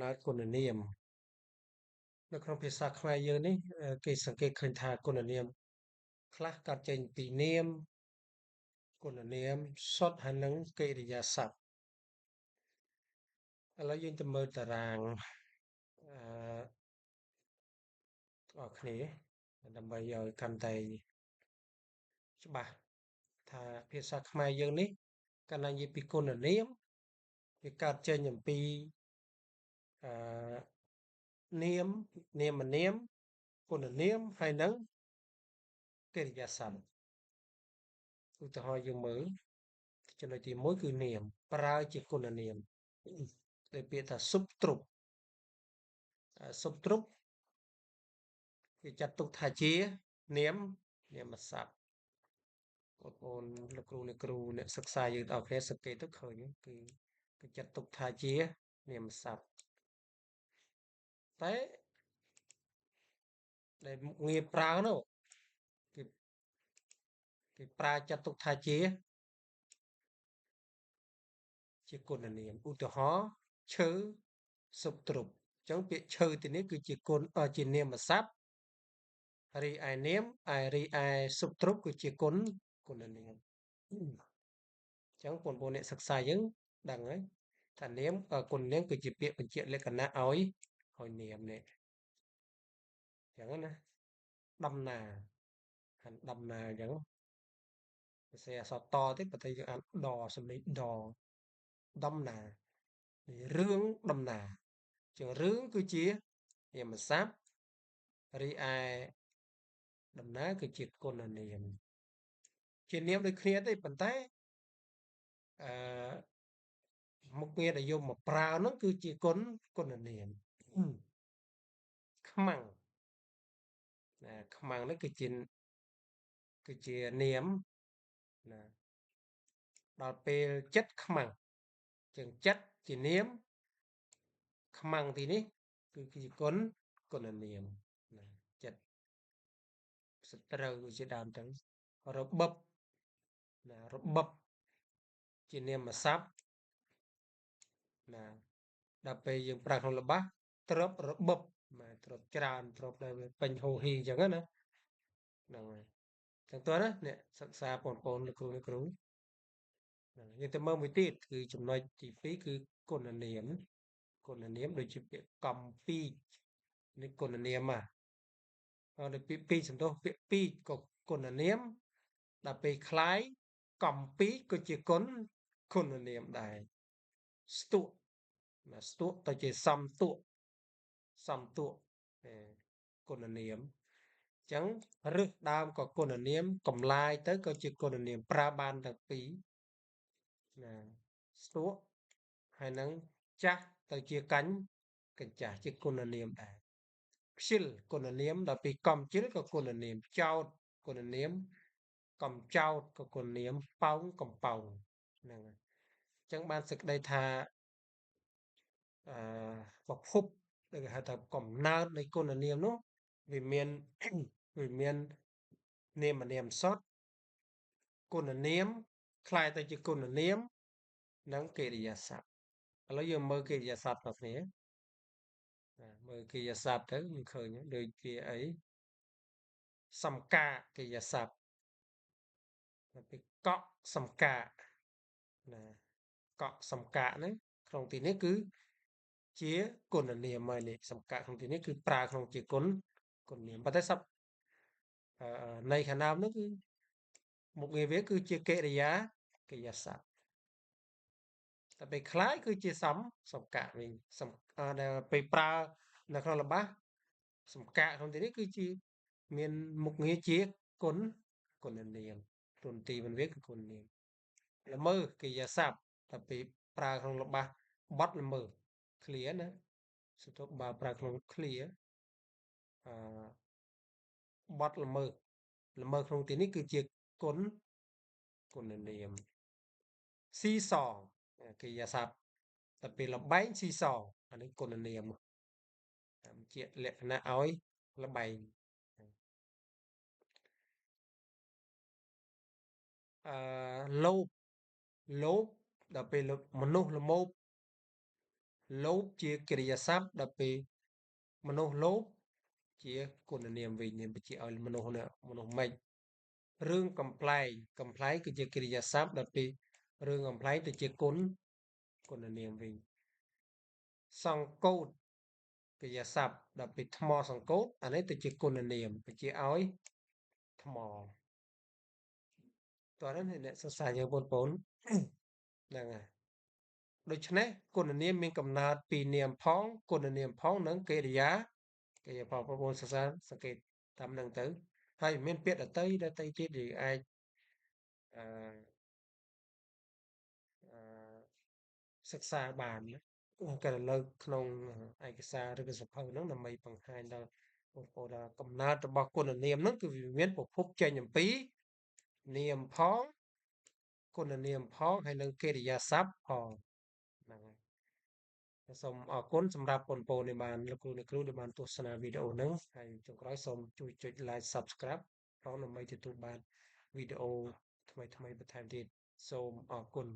ណើតគុណនាមនៅក្នុងភាសាខ្មែរយើងនេះគេសង្កេតឃើញថាគុណនាមខ្លះកើតចេញពីនាមគុណនាមសុទ្ធហើយនិងកិរិយាសព្ទឥឡូវយើងទៅមើលតារាងអឺបងប្អូនគ្នាដើម្បីឲ្យកាន់តែច្បាស់ថាភាសាខ្មែរយើងនេះកាលណានិយាយពីគុណនាមវាកើតចេញអំពីអឺនាមនាមនាមគុណនាមហើយនិងកិរិយាសព្ទឧទាហរណ៍យើងមើលចំណុចទី1គឺនាមប្រើជាគុណនាមដោយពាក្យថាស៊ុបទ្រុបស៊ុបទ្រុបគេចាត់ទុកថាជានាមនាមសព្ទបងប្អូនលោកគ្រូអ្នកសិក្សាយើងទាំងអស់គ្នាសង្កេតទៅឃើញគឺគេចាត់ទុកថាជានាមសព្ទតែដែលមុខងារប្រើនោះគេប្រើចាត់ទុកថាជាគុណនាមឧទាហរណ៍ឈើស៊ុបទ្រុបអញ្ចឹងពាក្យឈើទីនេះគឺជាជានាមសព្ទរីឯស៊ុបទ្រុបគឺជាគុណនាមអញ្ចឹងបងប្អូនអ្នកសិក្សាយើងដឹងហើយថានាមគុណនាមគឺជាពាក្យបញ្ជាក់លក្ខណៈឲ្យនាមនេះអញ្ចឹងណាដំណាហាន់ដំណាអញ្ចឹងភាសាអក្សរតទេប៉ុន្តែយើងអានដសំឡេងដដំណារឿងដំណាជាងរឿងគឺជានាមសព្ទរីឯដំណើរគឺជាគុណនាមជានាមដូចគ្នាទេប៉ុន្តែអឺមុខងារដែលយកមកប្រើនោះគឺជាគុណនាមខ្មាំងខ្មាំងនេះគឺជានាមណាដល់ពេលចិត្តខ្មាំងចឹងចិត្តជានាមខ្មាំងទីនេះគឺជាគុណនាមណាចិត្តសត្រូវជាដើមចឹងរបបណារបបជានាមសព្ទណាដល់ពេលយើងប្រើក្នុងល្បះទ្រពរបបទ្រពច្រើនទ្រពដែលពេញហូរហីអញ្ចឹងណាហ្នឹងហើយចឹងតើណាអ្នកសិក្សាបងប្អូនលោកគ្រូយើងទៅមើលមួយទៀតគឺចំណុចទី2គឺគុណនាមដូចជាពាក្យកំពីចនេះគុណនាមដូចពាក្យពីចសំដៅពាក្យពីចក៏គុណនាមដល់ពេលคล้ายកំពីចក៏ជាគុណនាមដែរស្ទក់ស្ទក់ទៅជាសំទក់គុណនាមអញ្ចឹងរឹសដើមក៏គុណនាមកម្លាយទៅក៏ជាគុណនាមប្រើបានទាំងពីរណាស្ទក់ហើយនឹងចាស់ទៅជាកញ្ចាស់ជាគុណនាមដែរខ្ជិលគុណនាមដល់ពីកំជិលក៏គុណនាមចោតគុណនាមកំចោតក៏គុណនាមប៉ោងកំប៉ោងហ្នឹងហើយអញ្ចឹងបានសេចក្តីថាប្រភពដែលគេហៅថាកំណើតនៃគុណនាមនោះវាមាននាមនាមសុទ្ធគុណនាមคล้ายទៅជាគុណនាមនិងកិរិយាសព្ទឥឡូវយើងមើលកិរិយាសព្ទរបស់គ្នាមើលកិរិយាសព្ទទៅយើងឃើញដូចជាអីសំកាកិរិយាសព្ទពីកក់សំកាណាកក់សំកាហ្នឹងក្នុងទីនេះគឺជាគុណនាមហើយនេះសំកាក្នុងទីនេះគឺប្រើក្នុងជាគុណនាមប៉ុន្តែនៃខាងដើមនោះគឺមុខងារវាគឺជាកិរិយាសព្ទតែពេលคล้ายគឺជាសំកាវិញដែលពេលប្រើនៅក្នុងល្បះសំកាក្នុងទីនេះគឺជាមានមុខងារជាគុណនាមទុនទីមិនវាគឺគុណនាមល្មើកិរិយាសព្ទតែពេលប្រើក្នុងល្បះបត់ល្មើ clear ណាសរុបបើប្រើក្នុង clear បត់ល្មើក្នុងទីនេះគឺជាគុណនាមស៊ីសងកិរិយាសព្ទតែពេលលបែងស៊ីសងអានេះគុណនាមជាលក្ខណៈឲ្យលបែងលោភដល់ពេលមនុស្សល្មោប លោបជាកិរិយាសព្ទដល់ពេលមនុស្សលោបជាគុណនាមវិញបញ្ជាក់ឲ្យមនុស្សម៉េចរឿងកំ pl ែងគឺជាកិរិយាសព្ទដល់ពេលរឿងកំ pl ែងទៅជាគុណនាមវិញសង្កូតកិរិយាសព្ទដល់ពេលថ្មសង្កូតអានេះទៅជាគុណនាមបញ្ជាក់ឲ្យថ្មតោះនេះអ្នកសិក្សាយើងបងប្អូនហ្នឹងហើយដូច្នេះគុណនាមមានកំណើតពីនាមផងគុណនាមផងនិងកិរិយាផងបងប្អូនសិក្សាសង្កេតតាមហ្នឹងទៅហើយមានពាក្យដតីទៀតយើងអាចអឺសិក្សាបានក៏លើកក្នុងឯកសារឬក៏សភៅហ្នឹងដើម្បីបង្ហាញដល់បងប្អូនថាកំណើតរបស់គុណនាមហ្នឹងគឺវាមានប្រភពចេញអំពីនាមផងគុណនាមផងហើយនិងកិរិយាសព្ទផងហ្នឹងហើយសូមអរគុណសម្រាប់បងប្អូនដែលបានលោកគ្រូអ្នកគ្រូដែលបានទស្សនាវីដេអូហ្នឹងហើយចុងក្រោយសូមជួយចុច like subscribe ផងដើម្បីទទួលបានវីដេអូថ្មីបន្ថែមទៀតសូមអរគុណ